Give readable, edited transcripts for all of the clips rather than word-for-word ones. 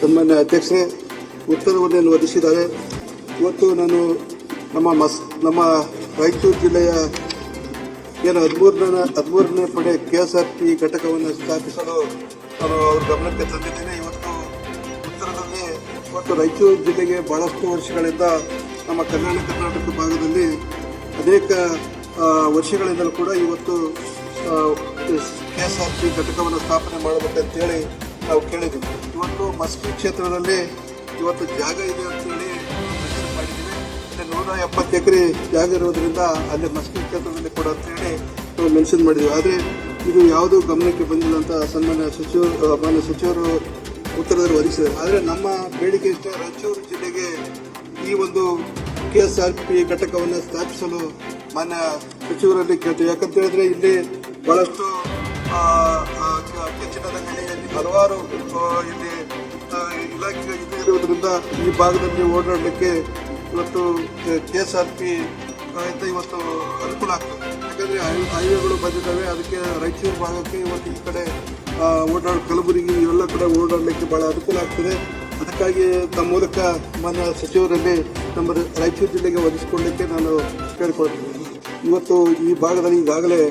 ಸನ್ಮಾನ್ಯ ಅಧ್ಯಕ್ಷರೇ, ಉತ್ತರವನ್ನು ಒದಗಿಸಿದ್ದಾರೆ. ಇವತ್ತು ನಾನು ನಮ್ಮ ರಾಯಚೂರು ಜಿಲ್ಲೆಯ ಏನು 13ನೇ ಪಡೆ KSRP ಘಟಕವನ್ನು ಸ್ಥಾಪಿಸಲು ನಾನು ಅವ್ರ ಗಮನಕ್ಕೆ ತಂದಿದ್ದೇನೆ. ಇವತ್ತು ಉತ್ತರದಲ್ಲಿ ರಾಯಚೂರು ಜಿಲ್ಲೆಗೆ ಬಹಳಷ್ಟು ವರ್ಷಗಳಿಂದ ನಮ್ಮ ಕಲ್ಯಾಣ ಕರ್ನಾಟಕ ಭಾಗದಲ್ಲಿ ಅನೇಕ ವರ್ಷಗಳಿಂದಲೂ ಕೂಡ ಇವತ್ತು KSRP ಘಟಕವನ್ನು ಸ್ಥಾಪನೆ ಮಾಡಬೇಕಂತೇಳಿ ನಾವು ಕೇಳಿದ್ದೀವಿ. ಇವತ್ತು ಮಸ್ಕಿ ಕ್ಷೇತ್ರದಲ್ಲಿ ಇವತ್ತು ಜಾಗ ಇದೆ ಅಂತೇಳಿ ಮಾಡಿದ್ದೀವಿ. ಅಲ್ಲಿ 170 ಎಕರೆ ಜಾಗ ಇರೋದ್ರಿಂದ ಅಲ್ಲಿ ಮಸ್ಕಿ ಕ್ಷೇತ್ರದಲ್ಲಿ ಕೂಡ ಅಂತೇಳಿ ನಾವು ಮೆನ್ಷನ್ ಮಾಡಿದ್ದೀವಿ. ಆದರೆ ಇದು ಯಾವುದೂ ಗಮನಕ್ಕೆ ಬಂದಿಲ್ಲ ಅಂತ ಮಾನ್ಯ ಸಚಿವರು ಉತ್ತರದಲ್ಲಿ ಒದಗಿಸಿದ್ದಾರೆ. ಆದರೆ ನಮ್ಮ ಬೇಡಿಕೆ ಇಷ್ಟೇ, ರಾಯಚೂರು ಜಿಲ್ಲೆಗೆ ಈ ಒಂದು KSRP ಘಟಕವನ್ನು ಸ್ಥಾಪಿಸಲು ಮಾನ್ಯ ಸಚಿವರಲ್ಲಿ ಕೇಳ್ತೀವಿ. ಯಾಕಂತ ಹೇಳಿದ್ರೆ ಇಲ್ಲಿ ಬಹಳಷ್ಟು ಚಿನ್ನದ ಗಣಿಯಲ್ಲಿ ಹಲವಾರು ಇಲ್ಲಿ ಇಲಾಖೆ ಇರುವುದರಿಂದ ಈ ಭಾಗದಲ್ಲಿ ಓಡಾಡಲಿಕ್ಕೆ ಇವತ್ತು KSRP ಇವತ್ತು ಅನುಕೂಲ ಆಗ್ತದೆ. ಯಾಕಂದರೆ ಹೈವೇಗಳು ಬಂದಿದ್ದಾವೆ. ಅದಕ್ಕೆ ರಾಯಚೂರು ಭಾಗಕ್ಕೆ ಇವತ್ತು ಈ ಕಡೆ ಕಲಬುರಗಿ ಇವೆಲ್ಲ ಕಡೆ ಓಡಾಡಲಿಕ್ಕೆ ಬಹಳ ಅನುಕೂಲ ಆಗ್ತದೆ. ಅದಕ್ಕಾಗಿ ತಮ್ಮ ಮೂಲಕ ಮಾನ್ಯ ಸಚಿವರಲ್ಲಿ ನಮ್ಮ ರಾಯಚೂರು ಜಿಲ್ಲೆಗೆ ಒದಗಿಸಿಕೊಳ್ಳಲಿಕ್ಕೆ ನಾನು ಕೇಳಿಕೊಳ್ತೀನಿ. ಇವತ್ತು ಈ ಭಾಗದಲ್ಲಿ ಈಗಾಗಲೇ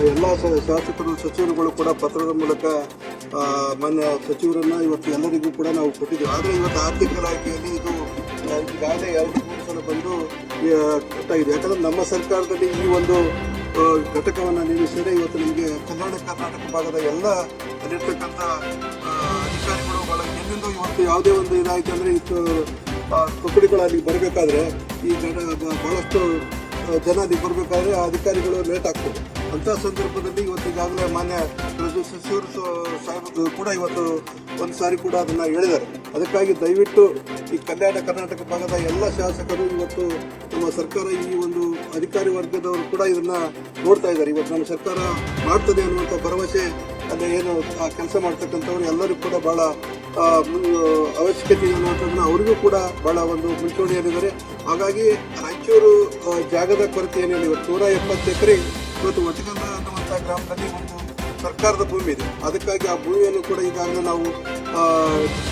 ಎಲ್ಲ ಶಾಸಕರು ಸಚಿವರುಗಳು ಕೂಡ ಪತ್ರದ ಮೂಲಕ ಮಾನ್ಯ ಸಚಿವರನ್ನ ಇವತ್ತು ಎಲ್ಲರಿಗೂ ಕೂಡ ನಾವು ಕೊಟ್ಟಿದ್ದೇವೆ. ಆದರೆ ಇವತ್ತು ಆರ್ಥಿಕ ಇಲಾಖೆಯಲ್ಲಿ ಇದು ಈಗಾಗಲೇ 2-3 ಸಲ ಬಂದು ಕಟ್ಟಾಗಿದೆ. ಯಾಕಂದರೆ ನಮ್ಮ ಸರ್ಕಾರದಲ್ಲಿ ಈ ಒಂದು ಘಟಕವನ್ನು ನೇಮಿಸಿದರೆ ಇವತ್ತು ನಿಮಗೆ ಕಲ್ಯಾಣ ಕರ್ನಾಟಕ ಭಾಗದ ಎಲ್ಲ ಅಲ್ಲಿರ್ತಕ್ಕಂಥ ಅಧಿಕಾರಿಗಳು ಬಹಳ ಎಲ್ಲಿಂದ ಇವತ್ತು ಯಾವುದೇ ಒಂದು ಇದಾಯಿತು ಅಂದರೆ ತುಕಡಿಗಳು ಅಲ್ಲಿಗೆ ಬರಬೇಕಾದ್ರೆ ಈ ಬಹಳಷ್ಟು ಜನ ಅಲ್ಲಿಗೆ ಬರಬೇಕಾದ್ರೆ ಆ ಅಧಿಕಾರಿಗಳು ಲೇಟ್ ಆಗ್ತದೆ. ಅಂಥ ಸಂದರ್ಭದಲ್ಲಿ ಇವತ್ತು ಈಗಾಗಲೇ ಮಾನ್ಯ ಸಚಿವರು ಸಾಹೇಬರು ಕೂಡ ಇವತ್ತು ಒಂದು ಸಾರಿ ಕೂಡ ಅದನ್ನು ಹೇಳಿದ್ದಾರೆ. ಅದಕ್ಕಾಗಿ ದಯವಿಟ್ಟು ಈ ಕಲ್ಯಾಣ ಕರ್ನಾಟಕ ಭಾಗದ ಎಲ್ಲ ಶಾಸಕರು ಇವತ್ತು ನಮ್ಮ ಸರ್ಕಾರ ಈ ಒಂದು ಅಧಿಕಾರಿ ವರ್ಗದವರು ಕೂಡ ಇದನ್ನ ನೋಡ್ತಾ ಇದ್ದಾರೆ. ಇವತ್ತು ನಮ್ಮ ಸರ್ಕಾರ ಮಾಡ್ತದೆ ಅನ್ನುವಂಥ ಭರವಸೆ ಅಲ್ಲಿ ಏನು ಆ ಕೆಲಸ ಮಾಡ್ತಕ್ಕಂಥವ್ರು ಎಲ್ಲರೂ ಕೂಡ ಬಹಳ ಅವಶ್ಯಕತೆ ಇದೆ ಅನ್ನುವಂಥದ್ದನ್ನ ಅವರಿಗೂ ಕೂಡ ಬಹಳ ಒಂದು ಮುಂಚೂಣಿಯಲ್ಲಿದ್ದಾರೆ. ಹಾಗಾಗಿ ರಾಯಚೂರು ಜಾಗದ ಕೊರತೆ ಏನಿಲ್ಲ. ಇವತ್ತು 170 ಎಕರೆ ಇವತ್ತು ಒಟಗಲ್ಲ ಅನ್ನುವಂಥ ಗ್ರಾಮದಲ್ಲಿ ಒಂದು ಸರ್ಕಾರದ ಭೂಮಿ ಇದೆ. ಅದಕ್ಕಾಗಿ ಆ ಭೂಮಿಯನ್ನು ಕೂಡ ಈಗಾಗಲೇ ನಾವು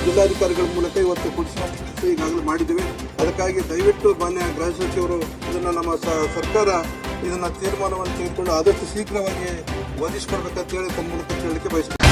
ಜಿಲ್ಲಾಧಿಕಾರಿಗಳ ಮೂಲಕ ಇವತ್ತು ಕೊಡಿಸುವ ಕೆಲಸ ಈಗಾಗಲೇ ಮಾಡಿದ್ದೇವೆ. ಅದಕ್ಕಾಗಿ ದಯವಿಟ್ಟು ಮಾನ್ಯ ಗೃಹ ಸಚಿವರು ಇದನ್ನು ನಮ್ಮ ಸರ್ಕಾರ ಇದನ್ನು ತೀರ್ಮಾನವನ್ನು ತೆಗೆದುಕೊಂಡು ಆದಷ್ಟು ಶೀಘ್ರವಾಗಿ ಒದಗಿಸಿಕೊಡ್ಬೇಕಂತೇಳಿ ತಮ್ಮ ಮೂಲಕ ಕೇಳಲಿಕ್ಕೆ ಬಯಸ್ತೇನೆ.